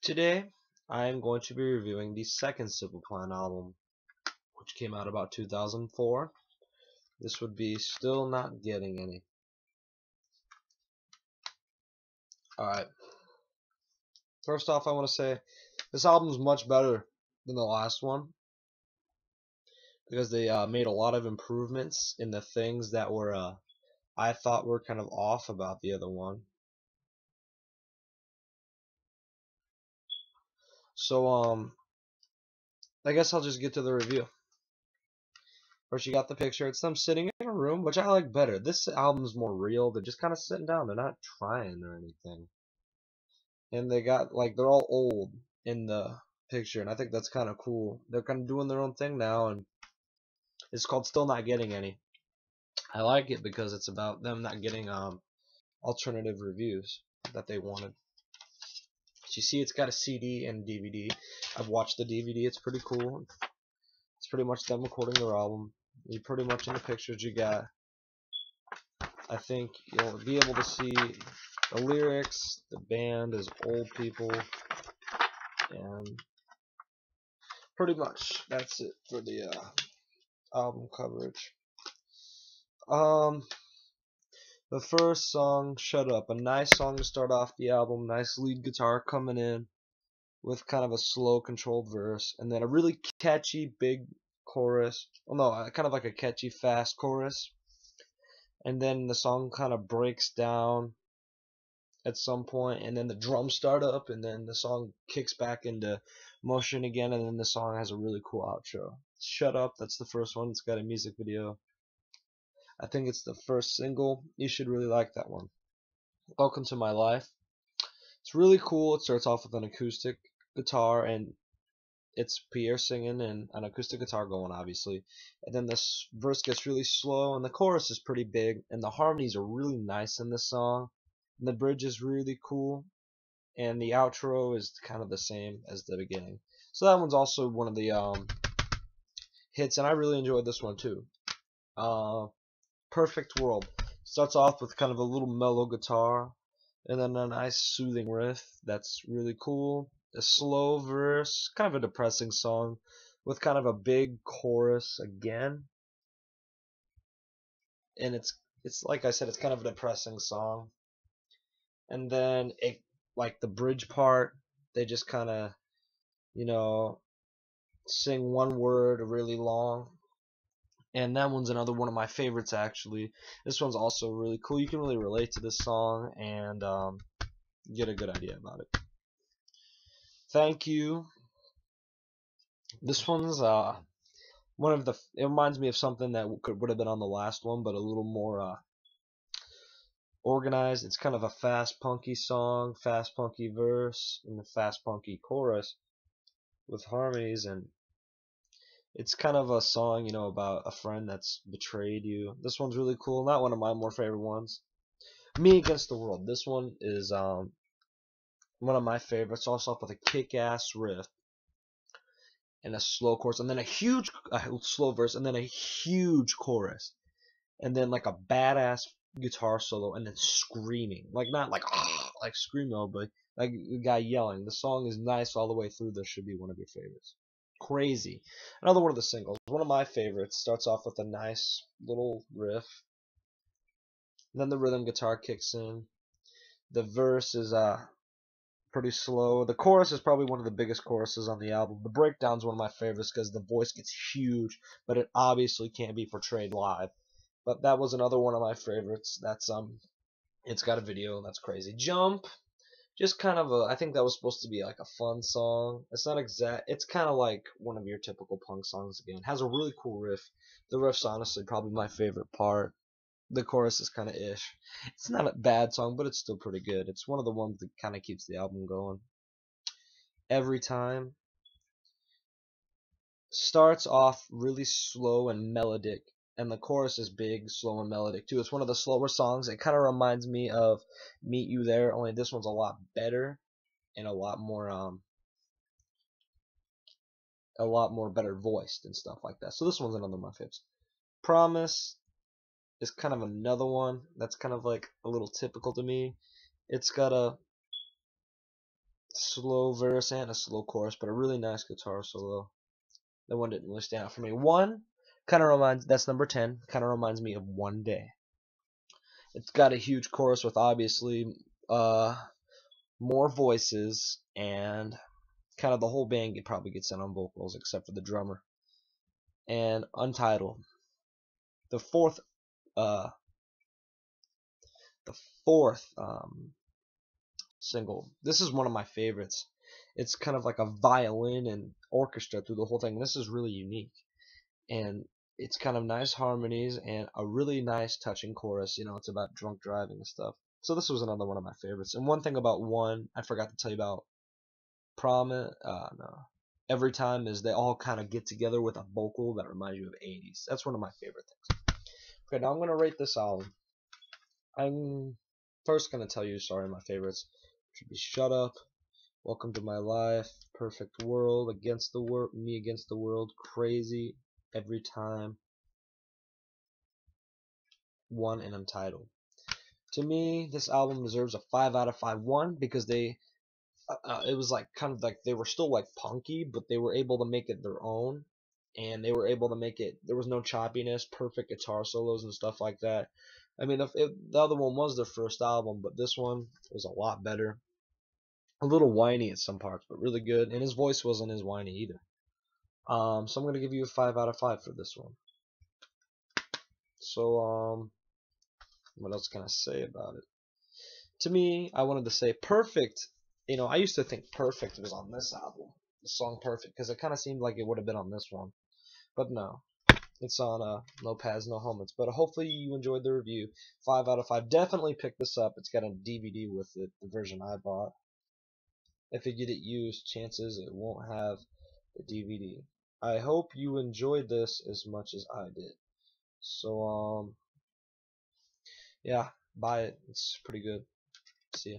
Today, I am going to be reviewing the second Simple Plan album, which came out about 2004. This would be Still Not Getting Any. Alright, first off, I want to say this album is much better than the last one because they made a lot of improvements in the things that were I thought were kind of off about the other one. So I guess I'll just get to the review. First, you got the picture. It's them sitting in a room, which I like better. This album's more real. They're just kind of sitting down. They're not trying or anything. And they got, like, they're all old in the picture, and I think that's kind of cool. They're kind of doing their own thing now, and it's called Still Not Getting Any. I like it because it's about them not getting alternative reviews that they wanted. As you see, it's got a CD and DVD. I've watched the DVD. It's pretty cool. It's pretty much them recording their album. You pretty much in the pictures you got. I think you'll be able to see the lyrics. The band is old people, and pretty much that's it for the album coverage. The first song, Shut Up, a nice song to start off the album. Nice lead guitar coming in with kind of a slow, controlled verse, and then a really catchy, big chorus. Well, no, kind of like a catchy, fast chorus. And then the song kind of breaks down at some point, and then the drums start up, and then the song kicks back into motion again, and then the song has a really cool outro. Shut Up, that's the first one. It's got a music video. I think it's the first single. You should really like that one. Welcome to My Life. It's really cool. It starts off with an acoustic guitar, and it's Pierre singing and an acoustic guitar going, obviously. And then this verse gets really slow, and the chorus is pretty big, and the harmonies are really nice in this song. And the bridge is really cool, and the outro is kind of the same as the beginning. So that one's also one of the hits, and I really enjoyed this one too. Perfect World starts off with kind of a little mellow guitar, and then a nice soothing riff that's really cool. A slow verse, kind of a depressing song, with kind of a big chorus again. And it's like I said, it's kind of a depressing song. And then it, like the bridge part, they just kind of, sing one word really long. And that one's another one of my favorites, actually. This one's also really cool. You can really relate to this song and get a good idea about it. Thank You. This one's one of the. It reminds me of something that would have been on the last one, but a little more organized. It's kind of a fast, punky song, fast, punky verse, and a fast, punky chorus with harmonies, and it's kind of a song, about a friend that's betrayed you. This one's really cool. Not one of my more favorite ones. Me Against the World. This one is one of my favorites. Also up with a kick-ass riff and a slow chorus, and then a slow verse, and then a huge chorus, and then like a badass guitar solo, and then screaming, like not like like screamo, but like a guy yelling. The song is nice all the way through. This should be one of your favorites. Crazy. Another one of the singles. One of my favorites. Starts off with a nice little riff. And then the rhythm guitar kicks in. The verse is pretty slow. The chorus is probably one of the biggest choruses on the album. The breakdown's one of my favorites because the voice gets huge, but it obviously can't be portrayed live. But that was another one of my favorites. That's it's got a video, and that's crazy. Jump. Just kind of I think that was supposed to be like a fun song. It's not exact. It's kind of like one of your typical punk songs again. It has a really cool riff. The riff's honestly probably my favorite part. The chorus is kind of ish. It's not a bad song, but it's still pretty good. It's one of the ones that kind of keeps the album going. Every Time starts off really slow and melodic, and the chorus is big, slow, and melodic too. It's one of the slower songs. It kind of reminds me of Meet You There, only this one's a lot better and a lot more better voiced and stuff like that. So this one's another of my favorites. Promise is kind of another one that's kind of like a little typical to me. It's got a slow verse and a slow chorus, but a really nice guitar solo. That one didn't really stand out for me. One kind of reminds, that's number 10, kind of reminds me of One Day. It's got a huge chorus with obviously more voices, and kind of the whole band probably gets in on vocals except for the drummer. And Untitled, the fourth uh, the fourth single. This is one of my favorites. It's kind of like a violin and orchestra through the whole thing. This is really unique, and it's kind of nice harmonies and a really nice touching chorus. You know, it's about drunk driving and stuff. So this was another one of my favorites. And one thing about One, I forgot to tell you about Promise. No. Every Time is they all kind of get together with a vocal that reminds you of 80s. That's one of my favorite things. Okay, now I'm gonna rate this album. I'm first gonna tell you, sorry, my favorites should be Shut Up, Welcome to My Life, Perfect World, Against the World, Me Against the World, Crazy, Every Time, One, and Untitled. To me, this album deserves a 5 out of 5. One, because it was like kind of like they were still like punky, but they were able to make it their own, and they were able to make it. There was no choppiness, perfect guitar solos and stuff like that. I mean, the other one was their first album, but this one was a lot better. A little whiny at some parts, but really good. And his voice wasn't as whiny either. So I'm gonna give you a 5 out of 5 for this one. So what else can I say about it? To me, I wanted to say Perfect. You know, I used to think Perfect was on this album, the song Perfect, because it kind of seemed like it would have been on this one, but no, it's on No Pads, No Helmets. But hopefully you enjoyed the review. 5 out of 5. Definitely pick this up. It's got a DVD with it, the version I bought. If you get it used, chances it won't have the DVD. I hope you enjoyed this as much as I did. So yeah, buy it. It's pretty good. See ya.